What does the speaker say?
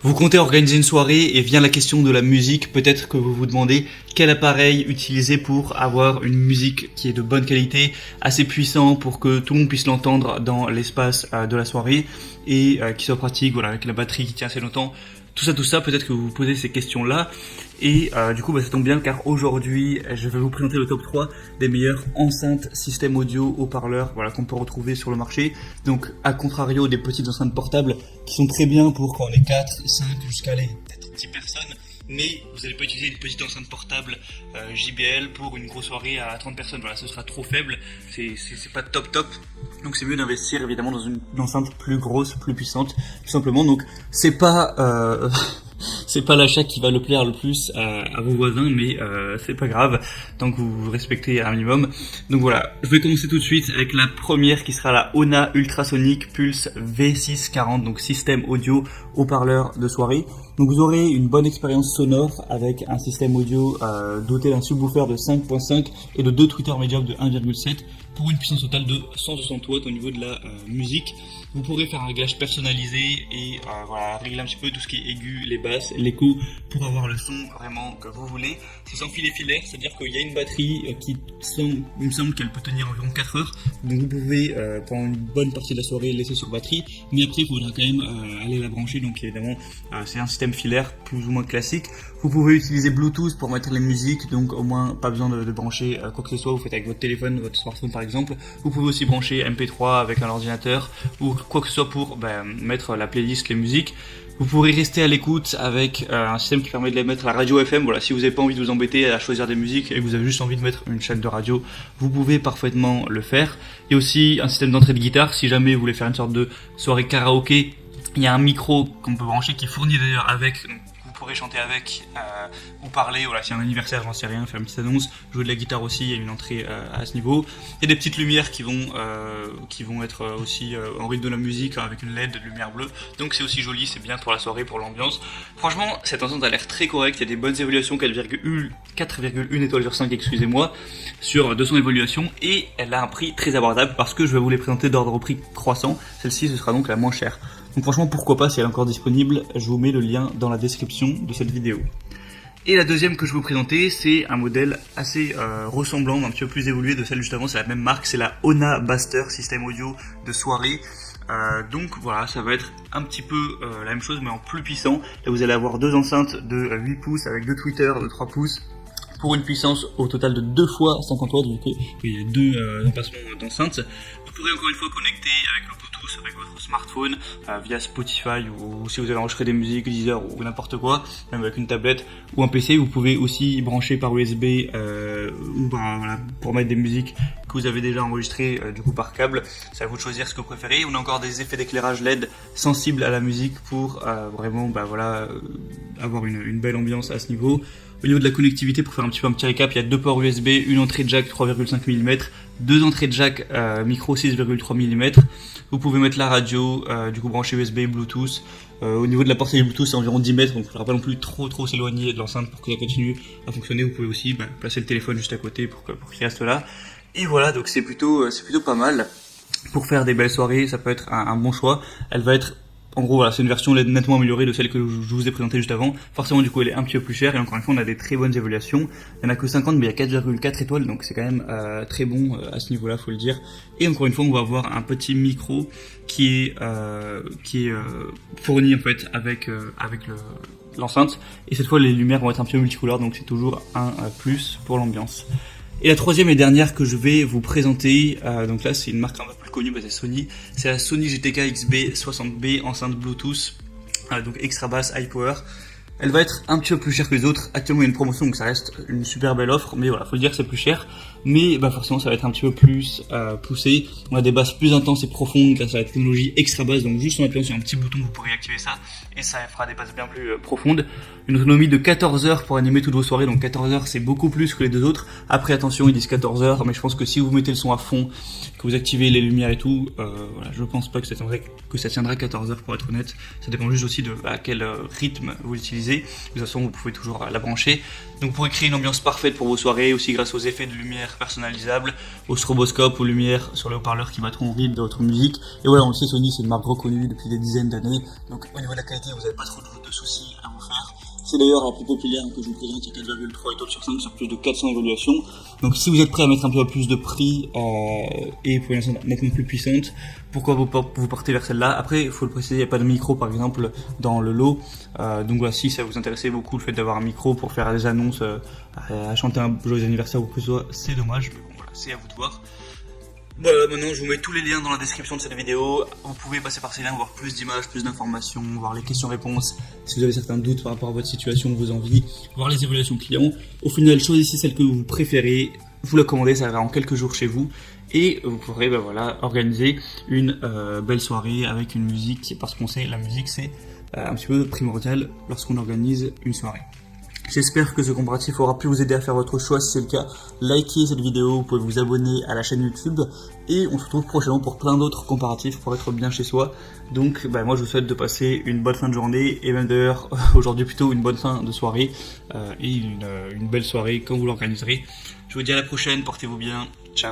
Vous comptez organiser une soirée et vient la question de la musique, peut-être que vous vous demandez quel appareil utiliser pour avoir une musique qui est de bonne qualité, assez puissant pour que tout le monde puisse l'entendre dans l'espace de la soirée et qui soit pratique, voilà, avec la batterie qui tient assez longtemps. Tout ça, peut-être que vous vous posez ces questions-là. Et du coup, ça tombe bien car aujourd'hui, je vais vous présenter le top 3 des meilleures enceintes système audio haut-parleurs, voilà, qu'on peut retrouver sur le marché. Donc, à contrario des petites enceintes portables qui sont très bien pour quand on est 4, 5, jusqu'à aller peut-être 10 personnes. Mais vous n'allez pas utiliser une petite enceinte portable JBL pour une grosse soirée à 30 personnes. Voilà, ce sera trop faible, c'est pas top. Donc c'est mieux d'investir évidemment dans une enceinte plus grosse, plus puissante, tout simplement. Donc c'est pas l'achat qui va le plaire le plus à vos voisins, mais c'est pas grave, tant que vous respectez un minimum. Donc voilà, je vais commencer tout de suite avec la première qui sera la Ona Ultrasonic Pulse V640, donc système audio haut-parleur de soirée. Donc vous aurez une bonne expérience sonore avec un système audio doté d'un subwoofer de 5.5 et de 2 tweeters médias de 1,7 pour une puissance totale de 160 watts au niveau de la musique. Vous pourrez faire un réglage personnalisé et voilà, régler un petit peu tout ce qui est aigu, les basses, l'écho pour avoir le son vraiment que vous voulez. C'est sans filet filaire, c'est-à-dire qu'il y a une batterie il me semble qu'elle peut tenir environ 4 heures. Donc vous pouvez pendant une bonne partie de la soirée laisser sur batterie, mais après il faudra quand même aller la brancher. Donc évidemment c'est un système filaire plus ou moins classique. Vous pouvez utiliser Bluetooth pour mettre les musiques, donc au moins pas besoin de brancher quoi que ce soit. Vous faites avec votre téléphone, votre smartphone par exemple. Vous pouvez aussi brancher MP3 avec un ordinateur ou quoi que ce soit pour mettre la playlist, les musiques. Vous pourrez rester à l'écoute avec un système qui permet de les mettre à la radio FM. Voilà, si vous n'avez pas envie de vous embêter à choisir des musiques et que vous avez juste envie de mettre une chaîne de radio, vous pouvez parfaitement le faire. Il y a aussi un système d'entrée de guitare. Si jamais vous voulez faire une sorte de soirée karaoké, il y a un micro qu'on peut brancher qui est fourni d'ailleurs avec. Donc, vous pourrez chanter avec ou parler, voilà, si y a un anniversaire, j'en sais rien, faire une petite annonce, jouer de la guitare aussi, il y a une entrée à ce niveau. Il y a des petites lumières qui vont être aussi en rythme de la musique avec une LED de lumière bleue, donc c'est aussi joli, c'est bien pour la soirée, pour l'ambiance. Franchement, cette enceinte a l'air très correcte, il y a des bonnes évaluations, 4,1 étoiles sur 5, excusez-moi, sur 200 évaluations, et elle a un prix très abordable parce que je vais vous les présenter d'ordre au prix croissant. Celle-ci, ce sera donc la moins chère. Donc franchement, pourquoi pas, si elle est encore disponible, je vous mets le lien dans la description de cette vidéo. Et la deuxième que je vais vous présenter, c'est un modèle assez ressemblant, un petit peu plus évolué de celle juste avant, c'est la même marque, c'est la Ona Baster, système audio de soirée. Donc voilà, ça va être un petit peu la même chose mais en plus puissant. Là vous allez avoir deux enceintes de 8 pouces avec deux tweeters de 3 pouces pour une puissance au total de 2 fois 50 watts, donc il y a deux emplacements d'enceintes. Vous pourrez encore une fois connecter avec le Bluetooth avec votre smartphone via Spotify ou si vous avez enregistré des musiques, Deezer ou n'importe quoi, même avec une tablette ou un PC. Vous pouvez aussi brancher par USB ou voilà, pour mettre des musiques que vous avez déjà enregistrées du coup par câble. C'est à vous de choisir ce que vous préférez. On a encore des effets d'éclairage LED sensibles à la musique pour vraiment voilà, avoir une belle ambiance à ce niveau. Au niveau de la connectivité, pour faire un petit récap, il y a deux ports USB, une entrée jack 3,5 mm, deux entrées jack micro 6,3 mm. Vous pouvez mettre la radio, du coup brancher USB, Bluetooth. Au niveau de la portée du Bluetooth, c'est environ 10 mètres, donc il ne faudra pas non plus trop s'éloigner de l'enceinte pour que ça continue à fonctionner. Vous pouvez aussi placer le téléphone juste à côté pour qu'il reste là. Et voilà, donc c'est plutôt pas mal. Pour faire des belles soirées, ça peut être un bon choix. Elle va être en gros, voilà, c'est une version nettement améliorée de celle que je vous ai présentée juste avant. Forcément, du coup, elle est un petit peu plus chère. Et encore une fois, on a des très bonnes évaluations. Il n'y en a que 50, mais il y a 4,4 étoiles. Donc, c'est quand même très bon à ce niveau-là, faut le dire. Et encore une fois, on va avoir un petit micro qui est fourni, en fait, avec l'enceinte. Et cette fois, les lumières vont être un petit peu multicolores. Donc, c'est toujours un plus pour l'ambiance. Et la troisième et dernière que je vais vous présenter, donc là c'est une marque un peu plus connue, c'est Sony, c'est la Sony GTK XB60B enceinte Bluetooth, donc extra basse, high power. Elle va être un petit peu plus chère que les autres. Actuellement il y a une promotion donc ça reste une super belle offre, mais voilà, faut le dire que c'est plus cher. Mais forcément ça va être un petit peu plus poussé. On a des basses plus intenses et profondes grâce à la technologie extra basse, donc juste en appuyant sur un petit bouton vous pourrez activer ça et ça fera des basses bien plus profondes. Une autonomie de 14 heures pour animer toutes vos soirées, donc 14 heures c'est beaucoup plus que les deux autres. Après attention, ils disent 14 heures, mais je pense que si vous mettez le son à fond, que vous activez les lumières et tout, voilà, je pense pas que ça tiendra 14 heures pour être honnête. Ça dépend juste aussi de à quel rythme vous l'utilisez. personnalisée. De toute façon, vous pouvez toujours la brancher. Donc vous pourrez créer une ambiance parfaite pour vos soirées, aussi grâce aux effets de lumière personnalisables, au stroboscope, aux lumières sur les haut-parleurs qui mettront au rythme de votre musique. Et voilà, on le sait, Sony, c'est une marque reconnue depuis des dizaines d'années. Donc au niveau de la qualité, vous n'avez pas trop de soucis à vous faire. C'est d'ailleurs la plus populaire que je vous présente, il y a 4,3 étoiles sur 5 sur plus de 400 évaluations. Donc si vous êtes prêt à mettre un peu plus de prix et pour une sonde nettement plus puissante, pourquoi vous partez vers celle-là. Après, il faut le préciser, il n'y a pas de micro par exemple dans le lot. Donc voilà, si ça vous intéressait beaucoup le fait d'avoir un micro pour faire des annonces, à chanter un joyeux anniversaire ou quoi que ce soit, c'est dommage, mais bon voilà, c'est à vous de voir. Voilà, maintenant je vous mets tous les liens dans la description de cette vidéo. Vous pouvez passer par ces liens, voir plus d'images, plus d'informations, voir les questions-réponses, si vous avez certains doutes par rapport à votre situation, vos envies, voir les évaluations clients. Au final, choisissez celle que vous préférez, vous la commandez, ça arrivera en quelques jours chez vous. Et vous pourrez organiser une belle soirée avec une musique, parce qu'on sait la musique c'est un petit peu primordial lorsqu'on organise une soirée. J'espère que ce comparatif aura pu vous aider à faire votre choix. Si c'est le cas, likez cette vidéo, vous pouvez vous abonner à la chaîne YouTube et on se retrouve prochainement pour plein d'autres comparatifs pour être bien chez soi. Donc moi je vous souhaite de passer une bonne fin de journée et même d'ailleurs aujourd'hui plutôt une bonne fin de soirée et une belle soirée quand vous l'organiserez. Je vous dis à la prochaine, portez-vous bien, ciao.